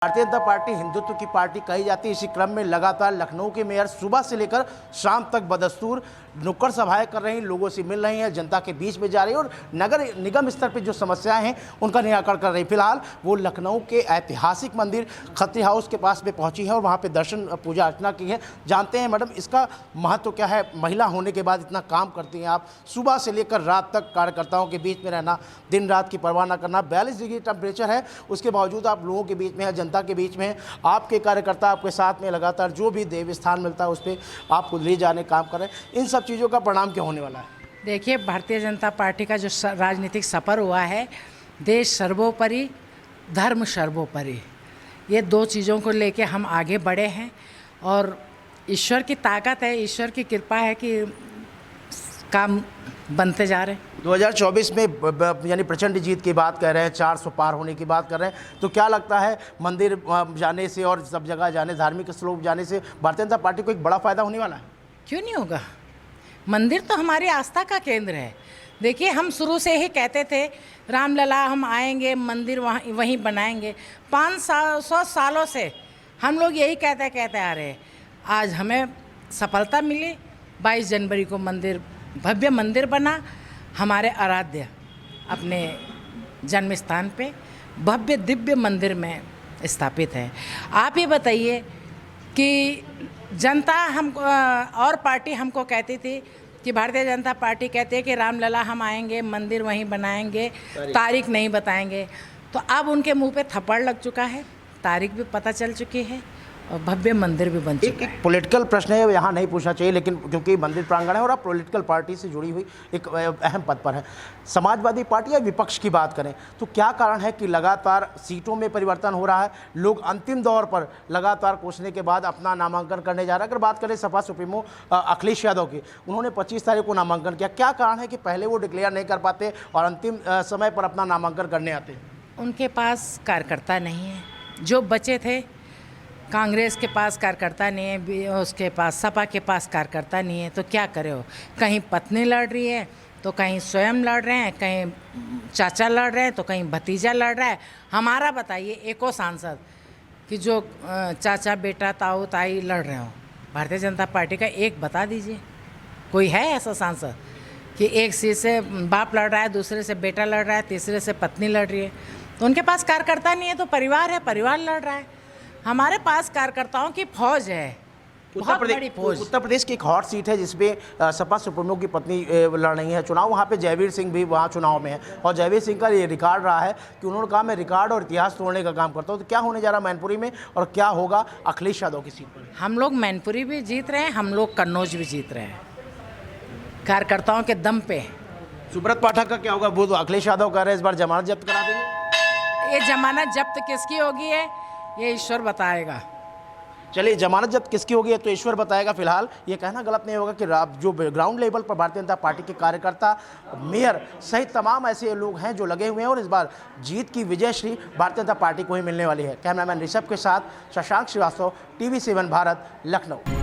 Bharatiya Janata party Hindutva की party कही जाती है। इसी क्रम में लगातार लखनऊ के मेयर सुबह से लेकर शाम तक बदस्तूर नुक्कड़ सभाएं कर रही हैं, लोगों से मिल रही हैं, जनता के बीच में जा रही है और नगर निगम स्तर पर जो समस्याएं हैं उनका निराकरण कर रही है। फिलहाल वो लखनऊ के ऐतिहासिक मंदिर खत्री हाउस के पास में पहुंची है और वहां पे दर्शन पूजा अर्चना की है। जानते हैं मैडम इसका महत्व क्या है, महिला होने के बाद इतना काम करती हैं आप, सुबह से लेकर रात तक कार्यकर्ताओं के बीच में रहना, दिन रात की परवाह न करना, 42 डिग्री टेम्परेचर है, उसके बावजूद आप लोगों के बीच में है, जनता के बीच में आपके कार्यकर्ता आपके साथ में लगातार जो भी देव स्थान मिलता है उस पर आपको ले जाने काम कर रहे हैं। इन सब चीज़ों का परिणाम क्या होने वाला है? देखिए, भारतीय जनता पार्टी का जो राजनीतिक सफ़र हुआ है, देश सर्वोपरि धर्म सर्वोपरि, ये दो चीज़ों को लेके हम आगे बढ़े हैं और ईश्वर की ताकत है, ईश्वर की कृपा है कि काम बनते जा रहे हैं। 2024 में यानी प्रचंड जीत की बात कर रहे हैं, 400 पार होने की बात कर रहे हैं, तो क्या लगता है मंदिर जाने से और सब जगह जाने, धार्मिक स्थलों जाने से भारतीय जनता पार्टी को एक बड़ा फायदा होने वाला है? क्यों नहीं होगा? मंदिर तो हमारी आस्था का केंद्र है। देखिए, हम शुरू से ही कहते थे रामलला हम आएंगे, मंदिर वहीं बनाएंगे। 500 सालों से हम लोग यही कहते आ रहे हैं। आज हमें सफलता मिली, 22 जनवरी को मंदिर, भव्य मंदिर बना, हमारे आराध्य अपने जन्म स्थान पे भव्य दिव्य मंदिर में स्थापित है। आप ये बताइए कि जनता हमको और पार्टी हमको कहती थी कि भारतीय जनता पार्टी कहती है कि रामलला हम आएंगे, मंदिर वहीं बनाएंगे, तारीख नहीं बताएंगे। तो अब उनके मुंह पे थप्पड़ लग चुका है, तारीख भी पता चल चुकी है और भव्य मंदिर भी बन चुका है। पॉलिटिकल प्रश्न है, यहाँ नहीं पूछना चाहिए, लेकिन क्योंकि मंदिर प्रांगण है और आप पॉलिटिकल पार्टी से जुड़ी हुई एक अहम पद पर है, समाजवादी पार्टी या विपक्ष की बात करें तो क्या कारण है कि लगातार सीटों में परिवर्तन हो रहा है? लोग अंतिम दौर पर लगातार कोसने के बाद अपना नामांकन करने जा रहा है। अगर बात करें सपा सुप्रीमो अखिलेश यादव की, उन्होंने 25 तारीख को नामांकन किया। क्या कारण है कि पहले वो डिक्लेयर नहीं कर पाते और अंतिम समय पर अपना नामांकन करने आते? उनके पास कार्यकर्ता नहीं है। जो बचे थे, कांग्रेस के पास कार्यकर्ता नहीं है, उसके पास सपा के पास कार्यकर्ता नहीं है, तो क्या करे हो? कहीं पत्नी लड़ रही है तो कहीं स्वयं लड़ रहे हैं, कहीं चाचा लड़ रहे हैं तो कहीं भतीजा लड़ रहा है। हमारा बताइए एको सांसद कि जो चाचा बेटा ताऊ ताई लड़ रहे हो, भारतीय जनता पार्टी का एक बता दीजिए। कोई है ऐसा सांसद कि एक सीट से बाप लड़ रहा है, दूसरे से बेटा लड़ रहा है, तीसरे से पत्नी लड़ रही है? तो उनके पास कार्यकर्ता नहीं है, तो परिवार है, परिवार लड़ रहा है। हमारे पास कार्यकर्ताओं की फौज है, बहुत बड़ी फौज। उत्तर प्रदेश की एक हॉट सीट है जिसमें सपा सुप्रीमो की पत्नी लड़ रही है चुनाव। वहाँ पे जयवीर सिंह भी वहाँ चुनाव में है और जयवीर सिंह का ये रिकॉर्ड रहा है कि उन्होंने कहा मैं रिकॉर्ड और इतिहास तोड़ने का काम करता हूँ। तो क्या होने जा रहा है मैनपुरी में और क्या होगा अखिलेश यादव की सीट पर? हम लोग मैनपुरी भी जीत रहे हैं, हम लोग कन्नौज भी जीत रहे हैं, कार्यकर्ताओं के दम पे। सुब्रत पाठक का क्या होगा? वो तो अखिलेश यादव कह रहे हैं इस बार जमानत जब्त करा देंगे। ये जमानत जब्त किसकी होगी है ये ईश्वर बताएगा। चलिए, जमानत जब्त किसकी होगी तो ईश्वर बताएगा। फिलहाल ये कहना गलत नहीं होगा कि जो ग्राउंड लेवल पर भारतीय जनता पार्टी के कार्यकर्ता, मेयर सहित तमाम ऐसे लोग हैं जो लगे हुए हैं और इस बार जीत की विजयश्री भारतीय जनता पार्टी को ही मिलने वाली है। कैमरामैन ऋषभ के साथ शशांक श्रीवास्तव, TV7 भारत, लखनऊ।